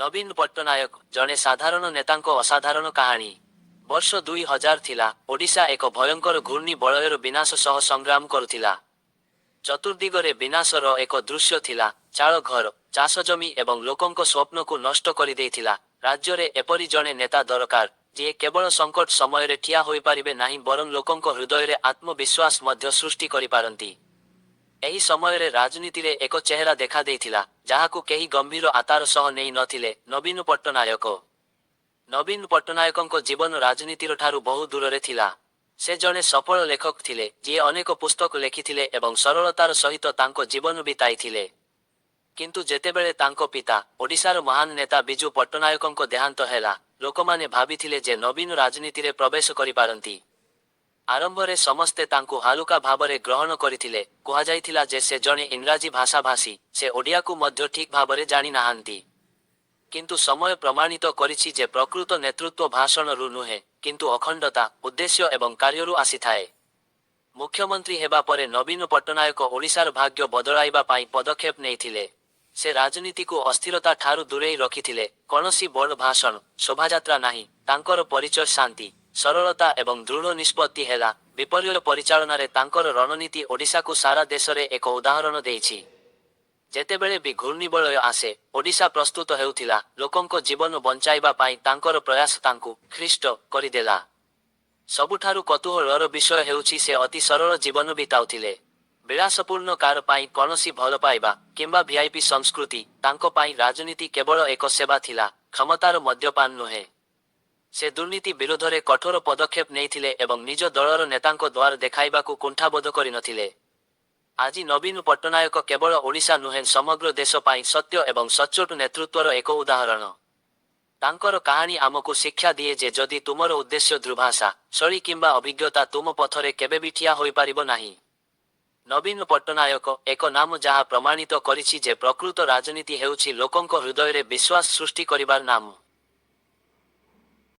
ନବୀନ ପଟ୍ଟନାୟକ ଜଣେ ସାଧାରଣ ନେତାଙ୍କ ଅସାଧାରଣ କାହାଣୀ। ବର୍ଷ 2000 ଥିଲା। ଓଡ଼ିଶା ଏକ ଭୟଙ୍କର ଘୂର୍ଣ୍ଣି ବଳୟର ବିନାଶ ସହ ସଂଗ୍ରାମ କରୁଥିଲା। ଚତୁର୍ଦିଗରେ ବିନାଶର ଏକ ଦୃଶ୍ୟ ଥିଲା। ଚାଳ ଘର, ଚାଷଜମି ଏବଂ ଲୋକଙ୍କ ସ୍ୱପ୍ନକୁ ନଷ୍ଟ କରିଦେଇଥିଲା। ରାଜ୍ୟରେ ଏପରି ଜଣେ ନେତା ଦରକାର, ଯିଏ କେବଳ ସଙ୍କଟ ସମୟରେ ଠିଆ ହୋଇପାରିବେ ନାହିଁ ବରଂ ଲୋକଙ୍କ ହୃଦୟରେ ଆତ୍ମବିଶ୍ୱାସ ମଧ୍ୟ ସୃଷ୍ଟି କରିପାରନ୍ତି। ଏହି ସମୟରେ ରାଜନୀତିରେ ଏକ ଚେହେରା ଦେଖାଦେଇଥିଲା, ଯାହାକୁ କେହି ଗମ୍ଭୀର ଆତାର ସହ ନେଇ ନଥିଲେ, ନବୀନ ପଟ୍ଟନାୟକ। ନବୀନ ପଟ୍ଟନାୟକଙ୍କ ଜୀବନ ରାଜନୀତିର ଠାରୁ ବହୁ ଦୂରରେ ଥିଲା। ସେ ଜଣେ ସଫଳ ଲେଖକ ଥିଲେ, ଯିଏ ଅନେକ ପୁସ୍ତକ ଲେଖିଥିଲେ ଏବଂ ସରଳତାର ସହିତ ତାଙ୍କ ଜୀବନ ବିତାଇଥିଲେ। କିନ୍ତୁ ଯେତେବେଳେ ତାଙ୍କ ପିତା, ଓଡ଼ିଶାର ମହାନ ନେତା ବିଜୁ ପଟ୍ଟନାୟକଙ୍କ ଦେହାନ୍ତ ହେଲା, ଲୋକମାନେ ଭାବିଥିଲେ ଯେ ନବୀନ ରାଜନୀତିରେ ପ୍ରବେଶ କରିପାରନ୍ତି। ଆରମ୍ଭରେ ସମସ୍ତେ ତାଙ୍କୁ ହାଲୁକା ଭାବରେ ଗ୍ରହଣ କରିଥିଲେ। କୁହାଯାଇଥିଲା ଯେ ସେ ଜଣେ ଇଂରାଜୀ ଭାଷାଭାଷୀ, ସେ ଓଡ଼ିଆକୁ ମଧ୍ୟ ଠିକ୍ ଭାବରେ ଜାଣିନାହାନ୍ତି। କିନ୍ତୁ ସମୟ ପ୍ରମାଣିତ କରିଛି ଯେ ପ୍ରକୃତ ନେତୃତ୍ୱ ଭାଷଣରୁ ନୁହେଁ, କିନ୍ତୁ ଅଖଣ୍ଡତା, ଉଦ୍ଦେଶ୍ୟ ଏବଂ କାର୍ଯ୍ୟରୁ ଆସିଥାଏ। ମୁଖ୍ୟମନ୍ତ୍ରୀ ହେବା ପରେ ନବୀନ ପଟ୍ଟନାୟକ ଓଡ଼ିଶାର ଭାଗ୍ୟ ବଦଳାଇବା ପାଇଁ ପଦକ୍ଷେପ ନେଇଥିଲେ। ସେ ରାଜନୀତିକୁ ଅସ୍ଥିରତା ଠାରୁ ଦୂରେଇ ରଖିଥିଲେ। କୌଣସି ବଡ଼ ଭାଷଣ, ଶୋଭାଯାତ୍ରା ନାହିଁ। ତାଙ୍କର ପରିଚୟ ଶାନ୍ତି, ସରଳତା ଏବଂ ଦୃଢ଼ ନିଷ୍ପତ୍ତି ହେଲା। ବିପର୍ଯ୍ୟୟ ପରିଚାଳନାରେ ତାଙ୍କର ରଣନୀତି ଓଡ଼ିଶାକୁ ସାରା ଦେଶରେ ଏକ ଉଦାହରଣ ଦେଇଛି। ଯେତେବେଳେ ବି ଘୂର୍ଣ୍ଣିବଳୟ ଆସେ, ଓଡ଼ିଶା ପ୍ରସ୍ତୁତ ହେଉଥିଲା। ଲୋକଙ୍କ ଜୀବନ ବଞ୍ଚାଇବା ପାଇଁ ତାଙ୍କର ପ୍ରୟାସ ତାଙ୍କୁ ଖ୍ରୀଷ୍ଟ କରିଦେଲା। ସବୁଠାରୁ କୌତୂହଳର ବିଷୟ ହେଉଛି ସେ ଅତି ସରଳ ଜୀବନ ବିତାଉଥିଲେ। ବିଳାସପୂର୍ଣ୍ଣ କାର ପାଇଁ କୌଣସି ଭଲ ପାଇବା କିମ୍ବା ଭିଆଇପି ସଂସ୍କୃତି, ତାଙ୍କ ପାଇଁ ରାଜନୀତି କେବଳ ଏକ ସେବା ଥିଲା, କ୍ଷମତାର ମଦ୍ୟପାନ ନୁହେଁ। ସେ ଦୁର୍ନୀତି ବିରୋଧରେ କଠୋର ପଦକ୍ଷେପ ନେଇଥିଲେ ଏବଂ ନିଜ ଦଳର ନେତାଙ୍କ ଦ୍ୱାର ଦେଖାଇବାକୁ କୁଣ୍ଠାବୋଧ କରିନଥିଲେ। ଆଜି ନବୀନ ପଟ୍ଟନାୟକ କେବଳ ଓଡ଼ିଶା ନୁହେଁ ସମଗ୍ର ଦେଶ ପାଇଁ ସତ୍ୟ ଏବଂ ସଚ୍ଚୋଟ ନେତୃତ୍ୱର ଏକ ଉଦାହରଣ। ତାଙ୍କର କାହାଣୀ ଆମକୁ ଶିକ୍ଷା ଦିଏ ଯେ ଯଦି ତୁମର ଉଦ୍ଦେଶ୍ୟ ଦୁର୍ଭାଷା, ଶୈଳୀ କିମ୍ବା ଅଭିଜ୍ଞତା ତୁମ ପଥରେ କେବେ ବି ଠିଆ ହୋଇପାରିବ ନାହିଁ। ନବୀନ ପଟ୍ଟନାୟକ, ଏକ ନାମ ଯାହା ପ୍ରମାଣିତ କରିଛି ଯେ ପ୍ରକୃତ ରାଜନୀତି ହେଉଛି ଲୋକଙ୍କ ହୃଦୟରେ ବିଶ୍ୱାସ ସୃଷ୍ଟି କରିବାର ନାମ।